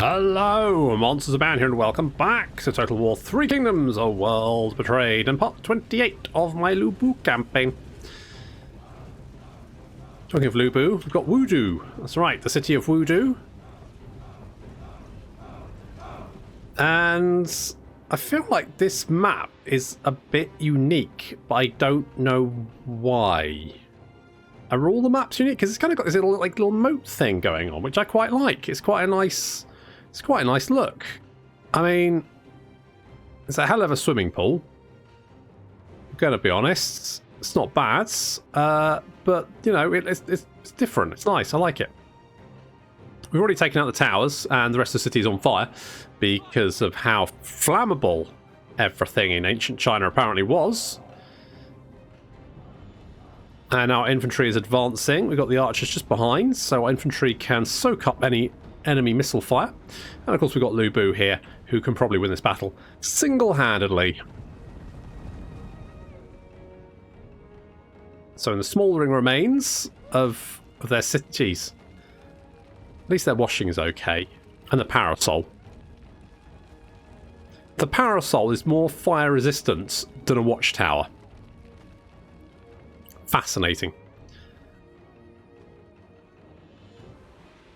Hello, Monsters Abound here, and welcome back to Total War Three Kingdoms, A World Betrayed, and part 28 of my Lubu campaign. Talking of Lubu, we've got Wudu. That's right, the city of Wudu. And I feel like this map is a bit unique, but I don't know why. Are all the maps unique? Because it's kind of got this little moat thing going on, which I quite like. It's quite a nice look. I mean, it's a hell of a swimming pool. I'm gonna be honest, it's not bad, but you know, it's different. It's nice. I like it. We've already taken out the towers, and the rest of the city is on fire because of how flammable everything in ancient China apparently was. And our infantry is advancing. We've got the archers just behind, so our infantry can soak up any enemy missile fire. And of course we've got Lubu here, who can probably win this battle single-handedly. So in the smouldering remains of their cities, at least their washing is okay. And the parasol. The parasol is more fire resistant than a watchtower. Fascinating.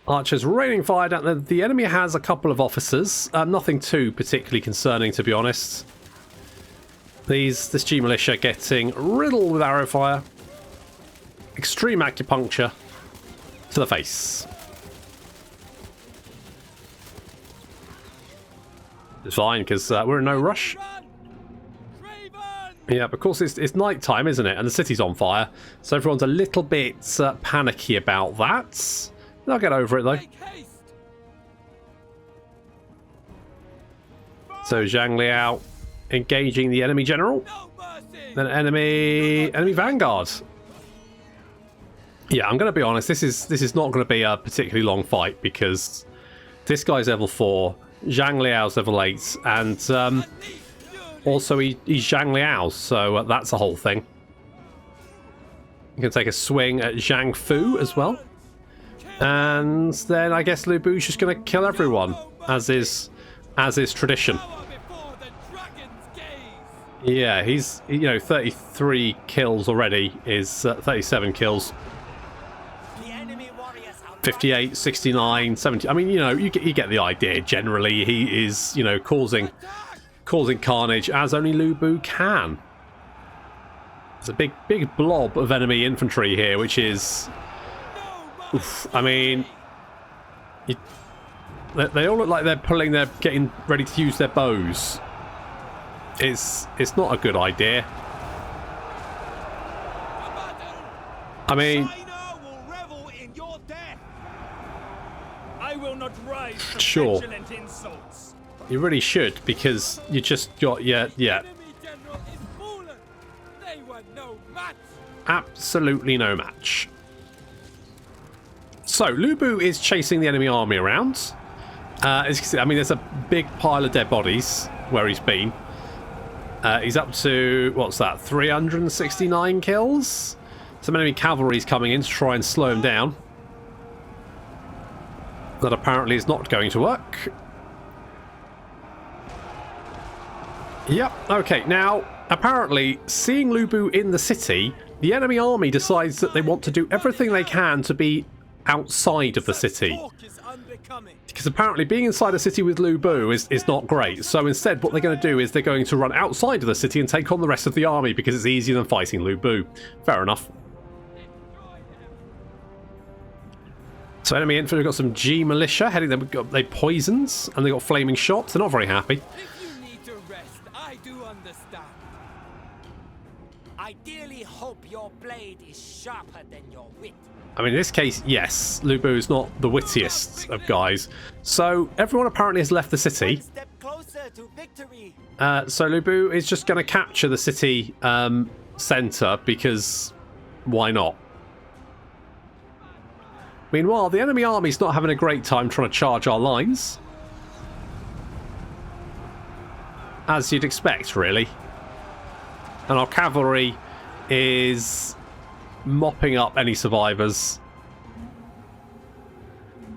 Archers raining fire down there. The enemy has a couple of officers. Nothing too particularly concerning, to be honest. This G militia getting riddled with arrow fire. Extreme acupuncture to the face. It's fine because we're in no rush. Yeah, of course it's night time, isn't it? And the city's on fire, so everyone's a little bit panicky about that. They'll get over it though. So Zhang Liao engaging the enemy general, then enemy vanguard. Yeah, I'm going to be honest. This is not going to be a particularly long fight because this guy's level 4, Zhang Liao's level 8, and also, he's Zhang Liao, so that's a whole thing. You can take a swing at Zhang Fu as well. And then I guess Lu Bu's just going to kill everyone, as is tradition. Yeah, he's, 33 kills already is 37 kills. 58, 69, 70. I mean, you get the idea. Generally, he is, causing carnage as only Lubu can. There's a big blob of enemy infantry here, which is... Oof, I mean... They all look like they're getting ready to use their bows. It's not a good idea. I mean... Sure. You really should, because you just got absolutely no match. So Lubu is chasing the enemy army around. As you can see, I mean, there's a big pile of dead bodies where he's been. He's up to, what's that, 369 kills? Some enemy cavalry's coming in to try and slow him down. That apparently is not going to work. Yep, okay, now, apparently, seeing Lubu in the city, the enemy army decides that they want to do everything they can to be outside of the city. Because apparently being inside a city with Lubu is not great, so instead what they're going to do is they're going to run outside of the city and take on the rest of the army because it's easier than fighting Lubu. Fair enough. So enemy infantry got some G militia heading them. They poisons and they got flaming shots. They're not very happy. Ideally hope your blade is sharper than your wit. I mean, in this case, yes, Lubu is not the wittiest of guys. So everyone apparently has left the city. Step closer to victory. So Lubu is just going to capture the city centre because why not? Meanwhile, the enemy army's not having a great time trying to charge our lines. As you'd expect, really. And our cavalry is mopping up any survivors.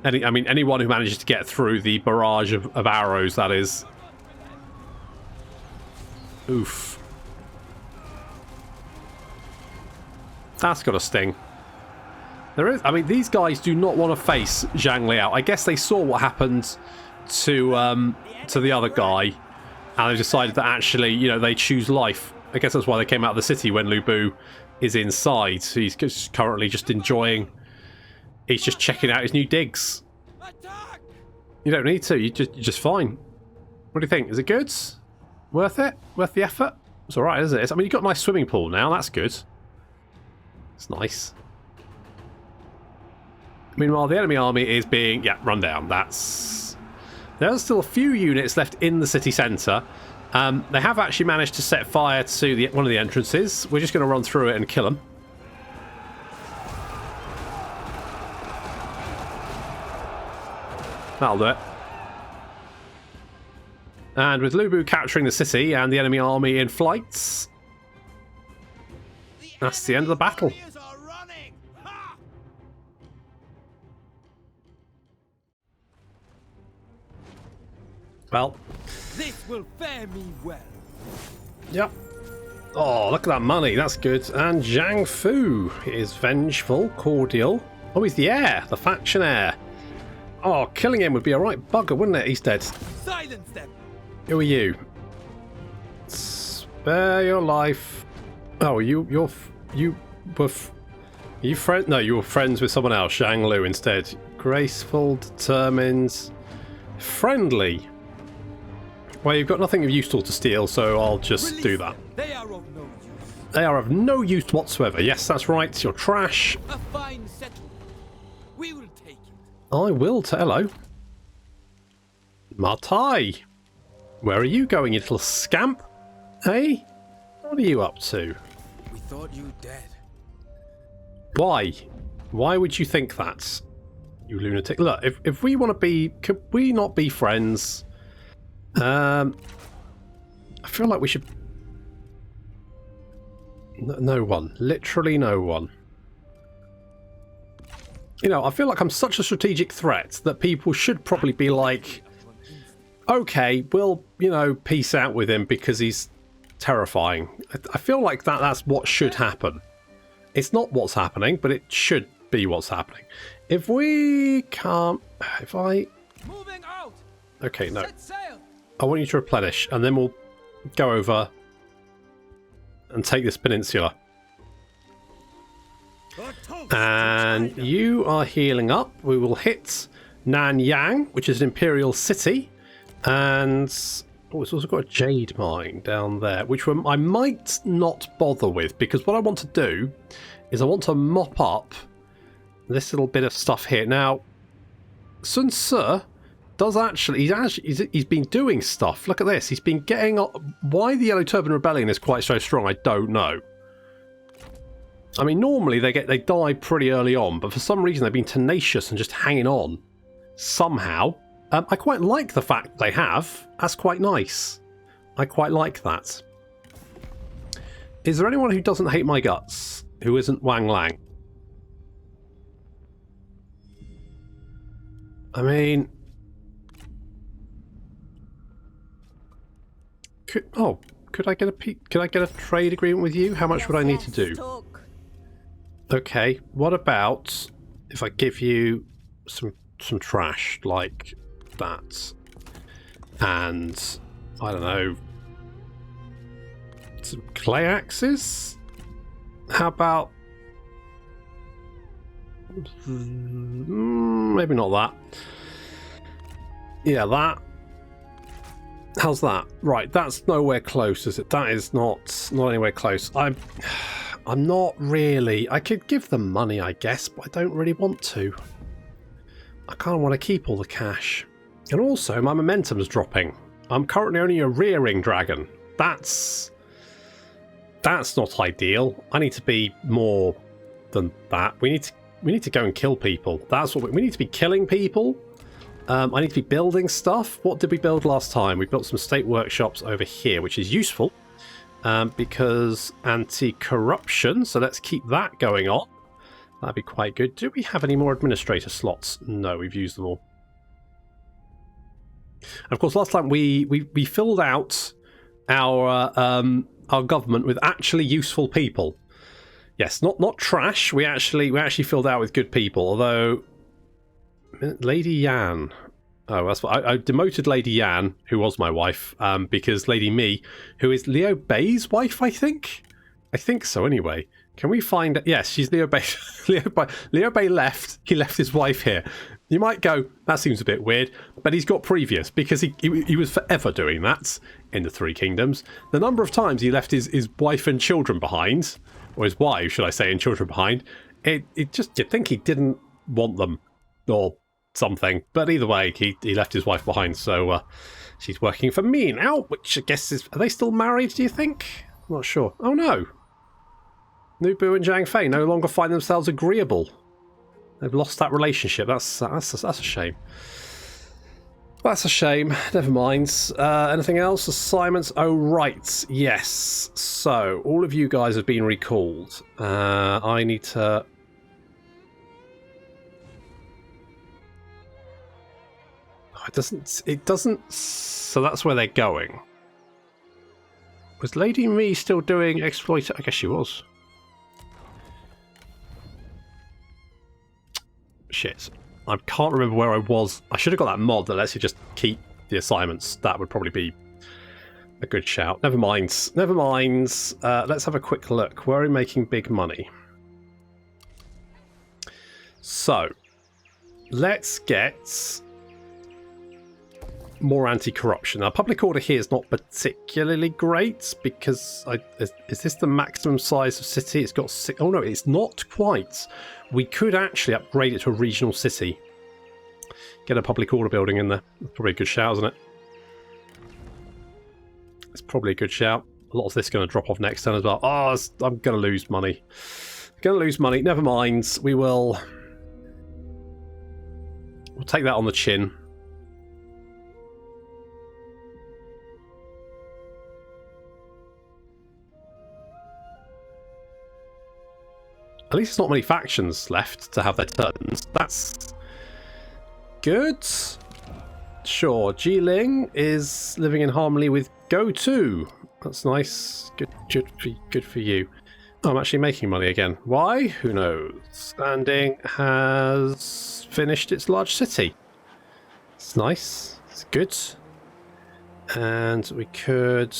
I mean, anyone who manages to get through the barrage of arrows, that is. Oof. That's got a sting. There is. I mean, these guys do not want to face Zhang Liao. I guess they saw what happened to the other guy, and they decided that actually, you know, they choose life. I guess that's why they came out of the city when Lu Bu is inside. So he's just currently just enjoying. He's just checking out his new digs. You don't need to. You're just fine. What do you think? Is it good? Worth it? Worth the effort? It's all right, isn't it? I mean, you've got a nice swimming pool now. That's good. It's nice. Meanwhile, the enemy army is being run down. There's still a few units left in the city centre. They have actually managed to set fire to one of the entrances. We're just going to run through it and kill them. That'll do it. And with Lu Bu capturing the city and the enemy army in flights, that's the end of the battle. Well, this will fare me well. Yep. Oh, look at that money. That's good. And Zhang Fu is vengeful, cordial. Oh, he's the heir, the faction heir. Oh, killing him would be a right bugger, wouldn't it? He's dead. Silence them. Who are you? Spare your life. Oh, you were friend? No, you were friends with someone else, Zhang Lu instead. Graceful, determined, friendly. Well, you've got nothing of useful to steal, so I'll just do that. They are of no use. They are of no use whatsoever. Yes, that's right. You're trash. A fine settlement. We will take it. I will. Hello. Martai. Where are you going, you little scamp? Hey? What are you up to? We thought you dead. Why? Why would you think that? You lunatic. Look, if we want to be... Could we not be friends? I feel like we should... No one. Literally no one. You know, I feel like I'm such a strategic threat that people should probably be like, okay, we'll, you know, peace out with him because he's terrifying. I feel like that's what should happen. It's not what's happening, but it should be what's happening. If we can't... If I... Moving out. Okay, no. Set sail. I want you to replenish, and then we'll go over and take this peninsula. And you are healing up. We will hit Nanyang, which is an imperial city. And oh, it's also got a jade mine down there, which I might not bother with, because what I want to do is I want to mop up this little bit of stuff here. Now, Sun Ce does he's been doing stuff. Look at this. He's been getting... Why the Yellow Turban Rebellion is quite so strong, I don't know. I mean, normally they die pretty early on, but for some reason they've been tenacious and just hanging on. Somehow. I quite like the fact they have. That's quite nice. I quite like that. Is there anyone who doesn't hate my guts? Who isn't Wang Lang? I mean... Could I get a trade agreement with you? How much would I need to do? Okay, what about if I give you some trash like that, and I don't know, some clay axes? How about maybe not that? Yeah, that. How's that? Right, that's nowhere close, is it? That is not anywhere close. I'm not really... I could give them money, I guess, but I don't really want to. I kind of want to keep all the cash. And also, my momentum's dropping. I'm currently only a rearing dragon. That's not ideal. I need to be more than that. We need to go and kill people. That's what we need to be killing people. I need to be building stuff. What did we build last time? We built some state workshops over here, which is useful because anti-corruption. So let's keep that going on. That'd be quite good. Do we have any more administrator slots? No, we've used them all. And of course, last time we filled out our government with actually useful people. Yes, not trash. We actually filled out with good people. Although Lady Yan, oh, that's what I demoted Lady Yan, who was my wife, because Lady Me, who is Leo Bay's wife, I think so. Anyway, can we find? Yes, she's Leo Bay. Leo Bay left. He left his wife here. You might go, that seems a bit weird, but he's got previous because he was forever doing that in the Three Kingdoms. The number of times he left his wife and children behind, or his wife, should I say, and children behind, it just, you'd think he didn't want them or something. But either way, he left his wife behind, so she's working for me now, which I guess is, are they still married, do you think? I'm not sure. Oh no. Nubu and Zhang Fei no longer find themselves agreeable. They've lost that relationship. That's a shame. That's a shame. Never mind. Anything else? Assignments? Oh, right. Yes. So, all of you guys have been recalled. I need to... Oh, it doesn't... So that's where they're going. Was Lady Me still doing exploit? I guess she was. Shit. I can't remember where I was. I should have got that mod that lets you just keep the assignments. That would probably be a good shout. Never mind. Never mind. Let's have a quick look. Where are we making big money? So, let's get more anti-corruption. Now, public order here is not particularly great because is this the maximum size of city? It's got six. Oh no, it's not quite. We could actually upgrade it to a regional city. Get a public order building in there. That's probably a good shout, isn't it? It's probably a good shout. A lot of this is going to drop off next turn as well. Oh, I'm going to lose money. Going to lose money. Never mind. We'll take that on the chin. At least there's not many factions left to have their turns. That's good. Sure, Jiling is living in harmony with Go2. That's nice. Good for you. Oh, I'm actually making money again. Why? Who knows? Standing has finished its large city. It's nice. It's good. And we could...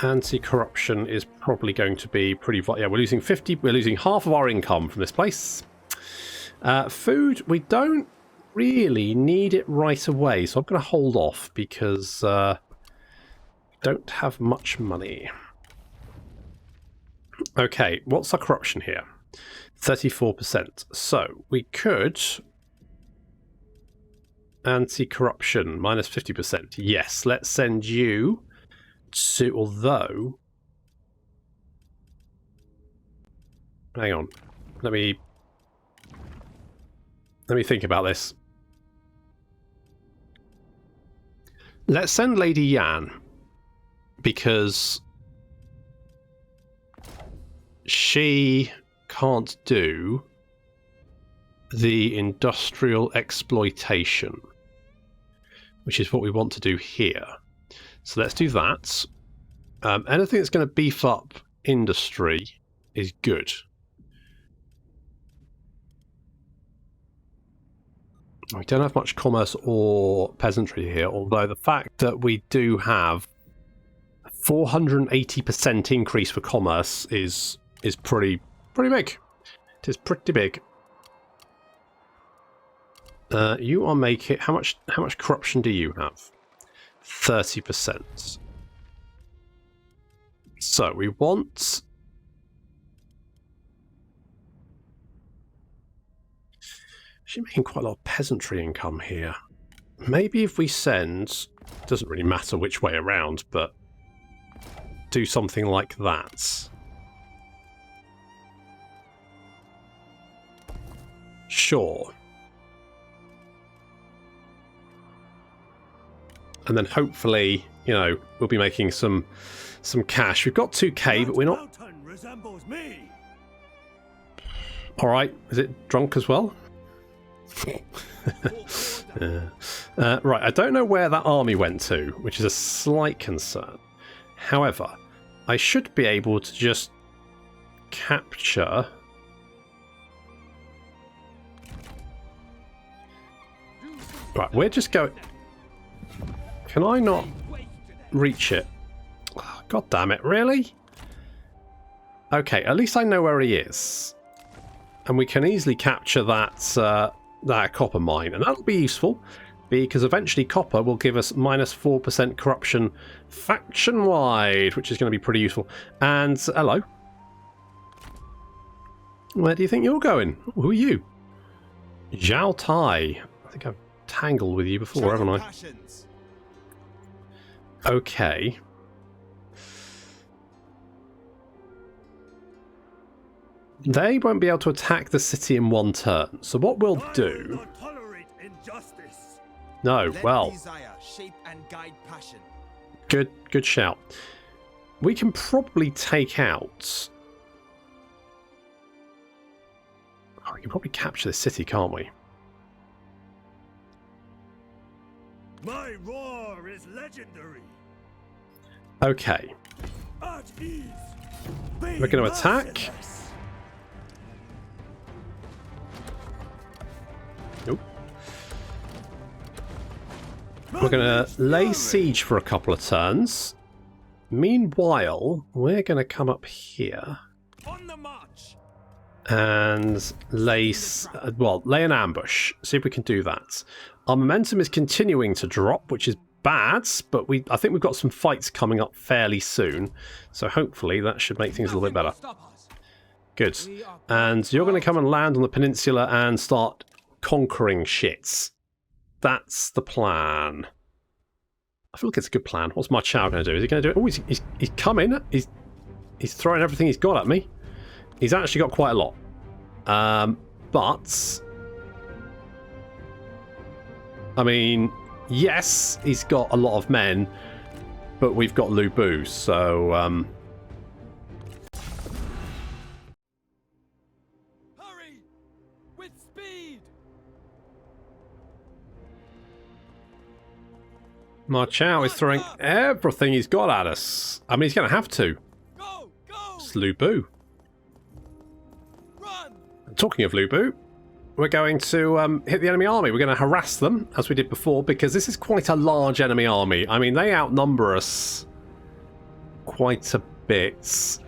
Anti-corruption is probably going to be pretty... Yeah, we're losing 50... We're losing half of our income from this place. Food, we don't really need it right away, so I'm going to hold off because don't have much money. Okay, what's our corruption here? 34%. So we could... Anti-corruption, minus 50%. Yes, let's send you... to, although, hang on, let me think about this. Let's send Lady Yan because she can't do the industrial exploitation, which is what we want to do here. So let's do that. Anything that's going to beef up industry is good. We don't have much commerce or peasantry here, although the fact that we do have 480% increase for commerce is pretty big. It is pretty big. You are making how much corruption do you have? 30%. So we want she's making quite a lot of peasantry income here. Maybe if we send, doesn't really matter which way around, but do something like that. Sure. And then hopefully, you know, we'll be making some cash. We've got 2k, but we're not... All right, is it drunk as well? Right, I don't know where that army went to, which is a slight concern. However, I should be able to just capture... Right, we're just going... Can I not reach it? Oh, God damn it, really? Okay, at least I know where he is. And we can easily capture that copper mine. And that'll be useful, because eventually copper will give us -4% corruption faction-wide, which is going to be pretty useful. And, hello. Where do you think you're going? Who are you? Zhao Tai. I think I've tangled with you before, haven't I? Okay. They won't be able to attack the city in one turn. So what we'll do... No, well... Good shout. We can probably take out... Oh, we can probably capture the city, can't we? My roar is legendary. Okay. We're going to attack. Nope. We're going to lay siege for a couple of turns. Meanwhile, we're going to come up here and lay an ambush. See if we can do that. Our momentum is continuing to drop, which is bad, but I think we've got some fights coming up fairly soon, so hopefully that should make things a little bit better. Good. And you're going to come and land on the peninsula and start conquering shits. That's the plan. I feel like it's a good plan. What's my Chow going to do? Is he going to do it? Oh, he's coming. He's throwing everything he's got at me. He's actually got quite a lot. But... I mean, yes, he's got a lot of men, but we've got Lu Bu, so... Hurry! With speed! Ma Chao is throwing everything he's got at us. I mean, he's going to have to. Go! Go! It's Lu Bu. Run! Talking of Lu Bu, we're going to hit the enemy army. We're going to harass them, as we did before, because this is quite a large enemy army. I mean, they outnumber us quite a bit.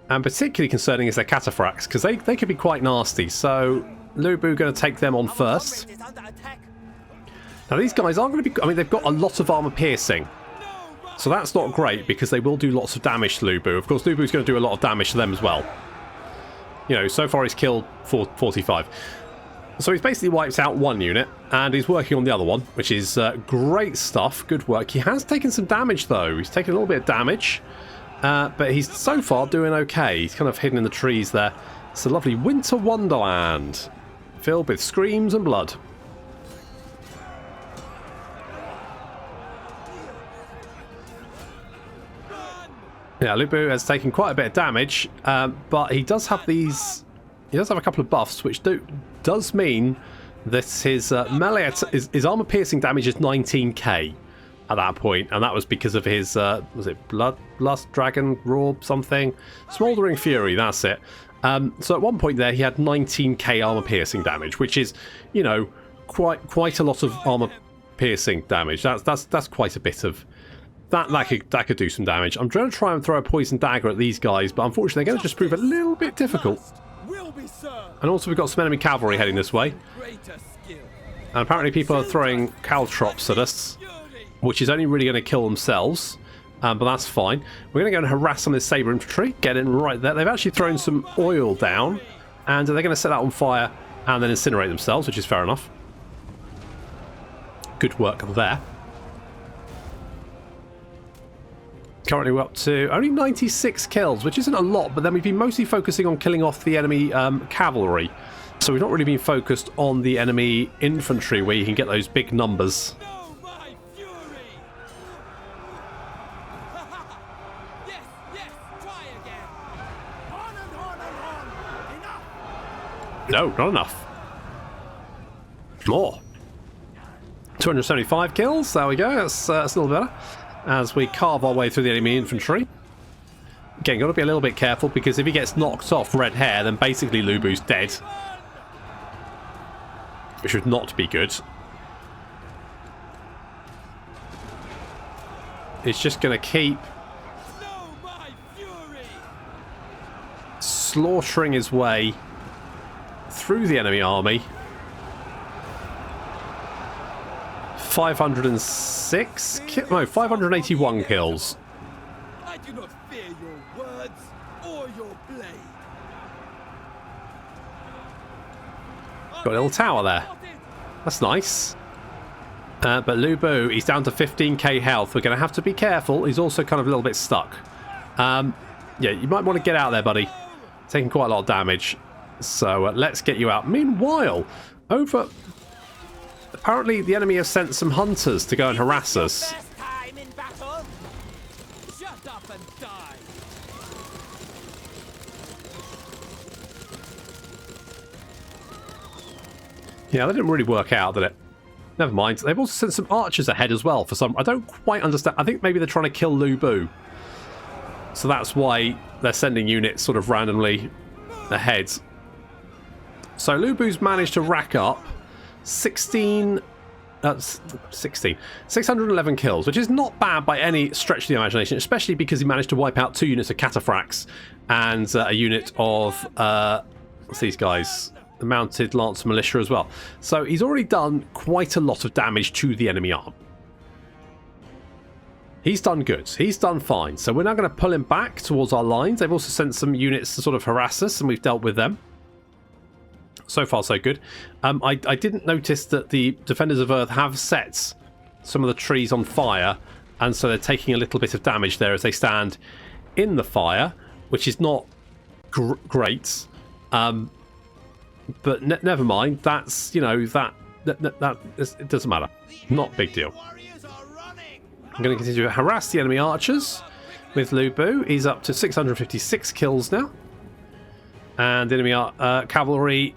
And particularly concerning is their cataphracts, because they could be quite nasty. So, Lu Bu going to take them on first. Now, these guys aren't going to be... I mean, they've got a lot of armor piercing. So that's not great, because they will do lots of damage to Lu Bu. Of course, Lu Bu's going to do a lot of damage to them as well. You know, so far he's killed 45. So he's basically wiped out one unit, and he's working on the other one, which is great stuff. Good work. He has taken some damage, though. He's taken a little bit of damage, but he's so far doing okay. He's kind of hidden in the trees there. It's a lovely winter wonderland, filled with screams and blood. Yeah, Lu Bu has taken quite a bit of damage, but he does have these... He does have a couple of buffs, which does mean that his melee... His armor-piercing damage is 19k at that point, and that was because of his... was it Bloodlust, Dragon, Roar, something? Smouldering Fury, that's it. So at one point there, he had 19k armor-piercing damage, which is, you know, quite a lot of armor-piercing damage. That's quite a bit of... That could do some damage. I'm going to try and throw a poison dagger at these guys, but unfortunately they're going to just prove a little bit difficult. And also we've got some enemy cavalry heading this way. And apparently people are throwing caltrops at us, which is only really going to kill themselves. But that's fine. We're going to go and harass some of this saber infantry. Get in right there. They've actually thrown some oil down, and they're going to set that on fire and then incinerate themselves, which is fair enough. Good work there. Currently we're up to only 96 kills, which isn't a lot, but then we've been mostly focusing on killing off the enemy cavalry. So we've not really been focused on the enemy infantry, where you can get those big numbers. No, not enough. More. 275 kills. There we go. That's a little better. As we carve our way through the enemy infantry. Again, got to be a little bit careful because if he gets knocked off red hair, then basically Lu Bu's dead. Which would not be good. It's just going to keep slaughtering his way through the enemy army. 506? No, 581 kills. I do not fear your words or your blade. Got a little tower there. That's nice. But Lu Bu, he's down to 15k health. We're going to have to be careful. He's also kind of a little bit stuck. Yeah, you might want to get out there, buddy. Taking quite a lot of damage. So let's get you out. Meanwhile, over... Apparently the enemy have sent some hunters to go and harass us. First time in battle? Shut up and die. Yeah, that didn't really work out, did it? Never mind. They've also sent some archers ahead as well for some... I don't quite understand. I think maybe they're trying to kill Lu Bu. So that's why they're sending units sort of randomly ahead. So Lu Bu's managed to rack up 611 kills, which is not bad by any stretch of the imagination, especially because he managed to wipe out 2 units of cataphracts and a unit of what's these guys, the mounted lance militia as well. So he's already done quite a lot of damage to the enemy arm. He's done good. He's done fine. So we're now going to pull him back towards our lines. They've also sent some units to sort of harass us, and we've dealt with them. So far, so good. I didn't notice that the Defenders of Earth have set some of the trees on fire, and so they're taking a little bit of damage there as they stand in the fire, which is not great. But never mind. That's, you know, that it doesn't matter. Not a big deal. I'm going to continue to harass the enemy archers with Lu Bu. He's up to 656 kills now. And the enemy cavalry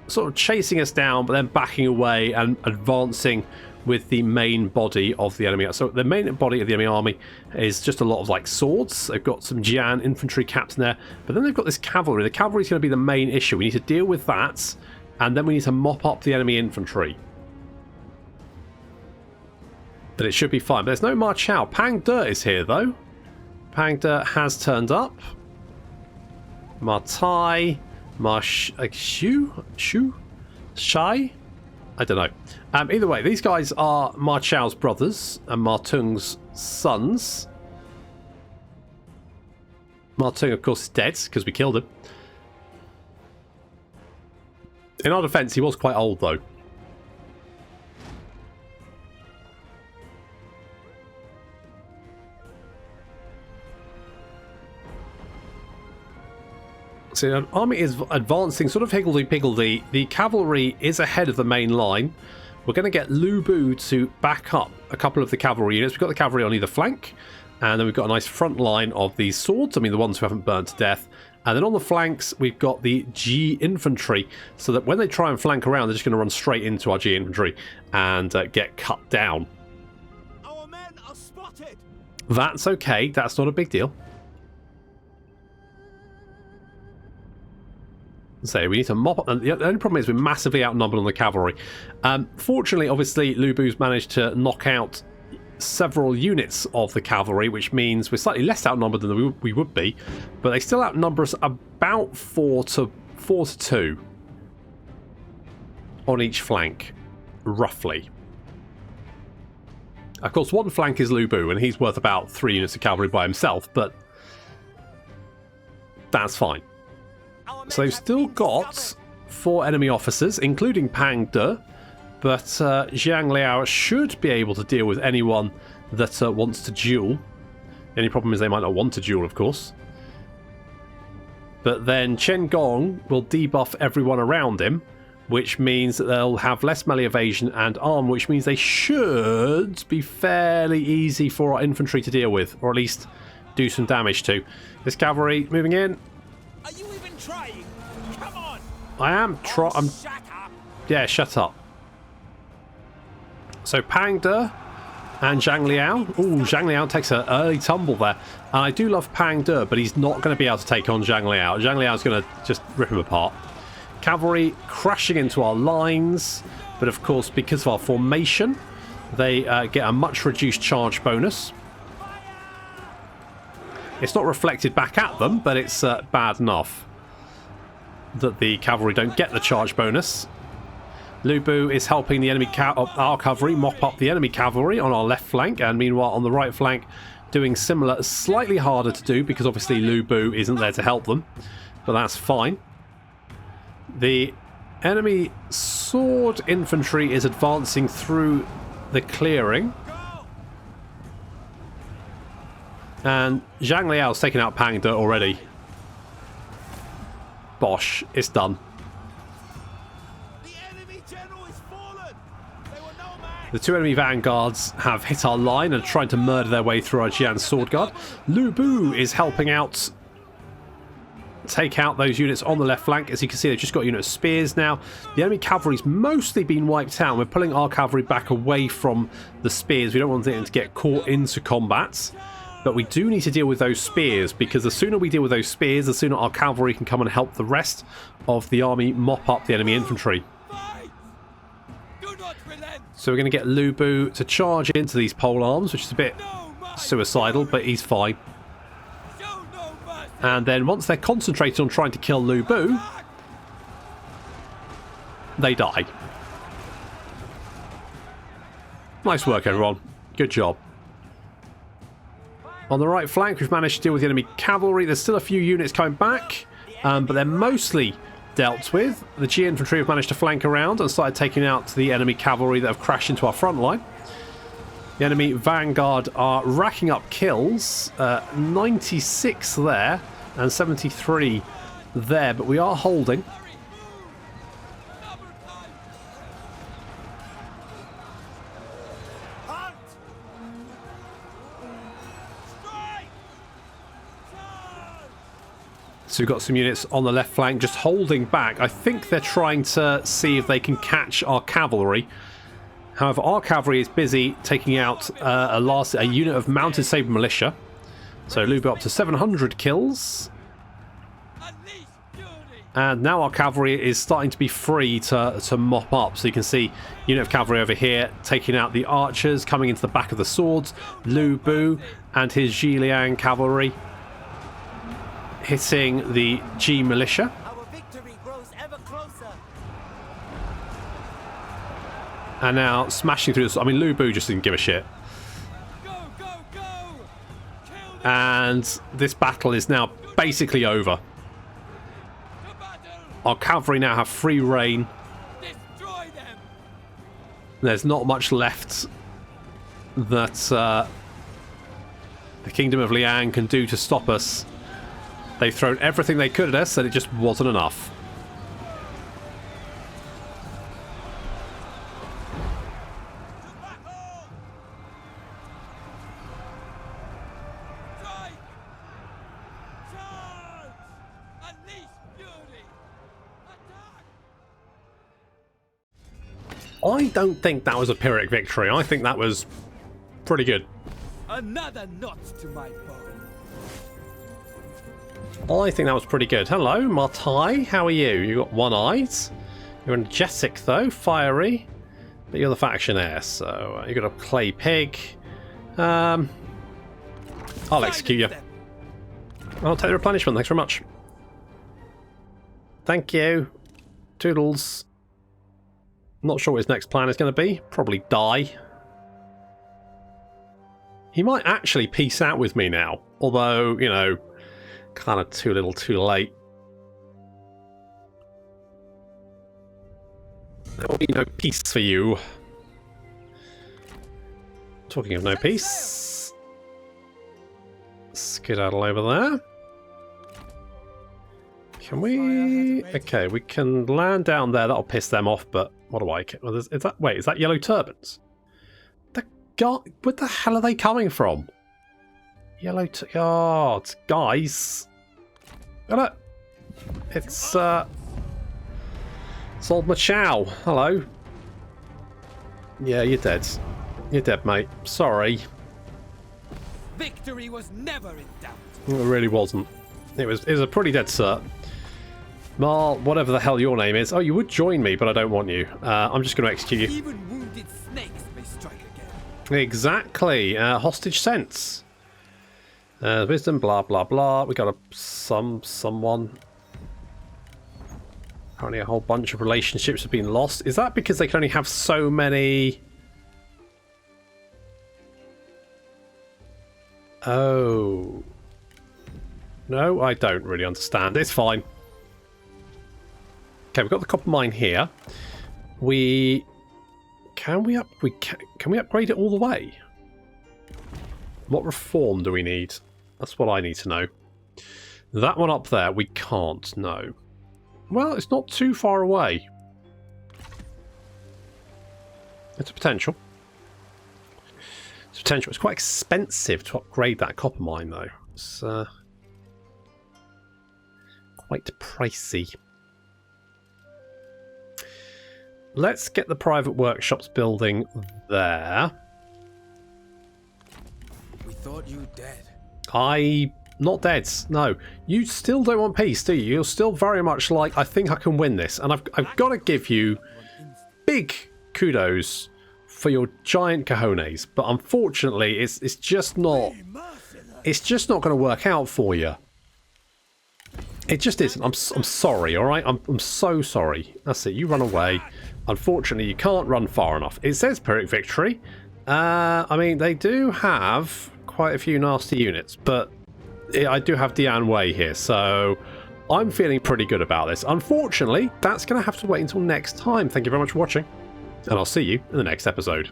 sort of chasing us down, but then backing away and advancing with the main body of the enemy. So the main body of the enemy army is just a lot of like swords. They've got some Jian infantry captain there, but then they've got this cavalry. The cavalry is going to be the main issue. We need to deal with that, and then we need to mop up the enemy infantry. But it should be fine. But there's no Ma Chao. Pang De is here though. Pang De has turned up. Ma Tai, Ma Shu, Shai. I don't know. Either way, these guys are Ma Chao's brothers and Ma Tung's sons. Ma Tung, of course, is dead because we killed him. In our defense, he was quite old, though. So an army is advancing sort of higgledy-piggledy. The cavalry is ahead of the main line. We're going to get Lu Bu to back up a couple of the cavalry units. We've got the cavalry on either flank, and then we've got a nice front line of these swords. I mean, the ones who haven't burned to death. And then on the flanks, we've got the G infantry, so that when they try and flank around, they're just going to run straight into our G infantry and get cut down. Our men are spotted. That's okay. That's not a big deal. So we need to mop up. The only problem is we're massively outnumbered on the cavalry. Fortunately, obviously, Lu Bu's managed to knock out several units of the cavalry, which means we're slightly less outnumbered than we would be, but they still outnumber us about 4 to 2 on each flank, roughly. Of course, one flank is Lu Bu, and he's worth about 3 units of cavalry by himself, but that's fine. So they've still got 4 enemy officers, including Pang De, but Zhang Liao should be able to deal with anyone that wants to duel. The only problem is they might not want to duel, of course. But then Chen Gong will debuff everyone around him, which means that they'll have less melee evasion and arm, which means they should be fairly easy for our infantry to deal with, or at least do some damage to. This cavalry moving in. Are you even trying? Come on! I am I'm Shut up! yeah, shut up. So Pang De and Zhang Liao. Ooh, Zhang Liao takes an early tumble there. And I do love Pang De, but he's not going to be able to take on Zhang Liao. Zhang Liao's going to just rip him apart. Cavalry crashing into our lines, but of course, because of our formation, they get a much reduced charge bonus. It's not reflected back at them, but it's bad enough that the cavalry don't get the charge bonus. Lu Bu is helping the enemy our cavalry mop up the enemy cavalry on our left flank, and meanwhile on the right flank doing similar, slightly harder to do because obviously Lu Bu isn't there to help them, but that's fine. The enemy sword infantry is advancing through the clearing, and Zhang Liao's taken out Pang De already. Bosh, it's done. The two enemy vanguards have hit our line and are trying to murder their way through our Jian sword guard. Lu Bu is helping out take out those units on the left flank. As you can see, they've just got a unit of spears now. The enemy cavalry's mostly been wiped out. We're pulling our cavalry back away from the spears. We don't want them to get caught into combat. But we do need to deal with those spears, because the sooner we deal with those spears, the sooner our cavalry can come and help the rest of the army mop up the enemy infantry. So we're going to get Lu Bu to charge into these pole arms, which is a bit suicidal, but he's fine. And then once they're concentrated on trying to kill Lu Bu, they die. Nice work, everyone. Good job. On the right flank, we've managed to deal with the enemy cavalry. There's still a few units coming back, but they're mostly dealt with. The G infantry have managed to flank around and started taking out the enemy cavalry that have crashed into our front line. The enemy vanguard are racking up kills, 96 there and 73 there, but we are holding. So we've got some units on the left flank just holding back. I think they're trying to see if they can catch our cavalry. However, our cavalry is busy taking out a unit of mounted saber militia. So Lu Bu up to 700 kills. And now our cavalry is starting to be free to mop up. So you can see unit of cavalry over here taking out the archers, coming into the back of the swords. Lu Bu and his Zhiliang cavalry hitting the G militia. Our victory grows ever closer. And now smashing through this. I mean, Lu Bu just didn't give a shit. Go, go, go! And this battle is now basically over. Our cavalry now have free reign. Destroy them! There's not much left that the Kingdom of Liang can do to stop us. They've thrown everything they could at us, and it just wasn't enough. I don't think that was a Pyrrhic victory. I think that was pretty good. Another knot to my bow. I think that was pretty good. Hello, Martai. How are you? You got one eyes. You're energetic though, fiery, but you're the faction heir. So you got a clay pig. I'll execute you. I'll take the replenishment. Thanks very much. Thank you. Toodles. Not sure what his next plan is going to be. Probably die. He might actually peace out with me now. Although, you know, kind of too little too late. There will be no peace for you. Talking of no peace. Skedaddle over there. Can we... Okay, we can land down there. That'll piss them off, but what do I... Well, is that... Wait, is that yellow turbans? Where the hell are they coming from? Yellow... God, guys. Look. It's, Sold my chow. Hello. Yeah, you're dead. You're dead, mate. Sorry. Victory was never in doubt. It really wasn't. It was a pretty dead cert. Marl, whatever the hell your name is. Oh, you would join me, but I don't want you. I'm just going to execute you. Even wounded snakes may strike again. Exactly. Hostage sense. Wisdom, blah, blah, blah. We got someone. Apparently a whole bunch of relationships have been lost. Is that because they can only have so many... Oh. No, I don't really understand. It's fine. Okay, we've got the copper mine here. Can we upgrade it all the way? What reform do we need? That's what I need to know. That one up there, we can't know. Well, it's not too far away. It's a potential. It's a potential. It's quite expensive to upgrade that copper mine, though. It's quite pricey. Let's get the private workshops building there. We thought you dead. Not dead, no. You still don't want peace, do you? You're still very much like, I think I can win this. And I've got to give you big kudos for your giant cojones. But unfortunately, it's just not... It's just not going to work out for you. It just isn't. I'm sorry, alright? I'm so sorry. That's it, you run away. Unfortunately, you can't run far enough. It says Pyrrhic Victory. I mean, they do have quite a few nasty units, but I do have Dian Wei here, so I'm feeling pretty good about this. Unfortunately, that's going to have to wait until next time. Thank you very much for watching, and I'll see you in the next episode.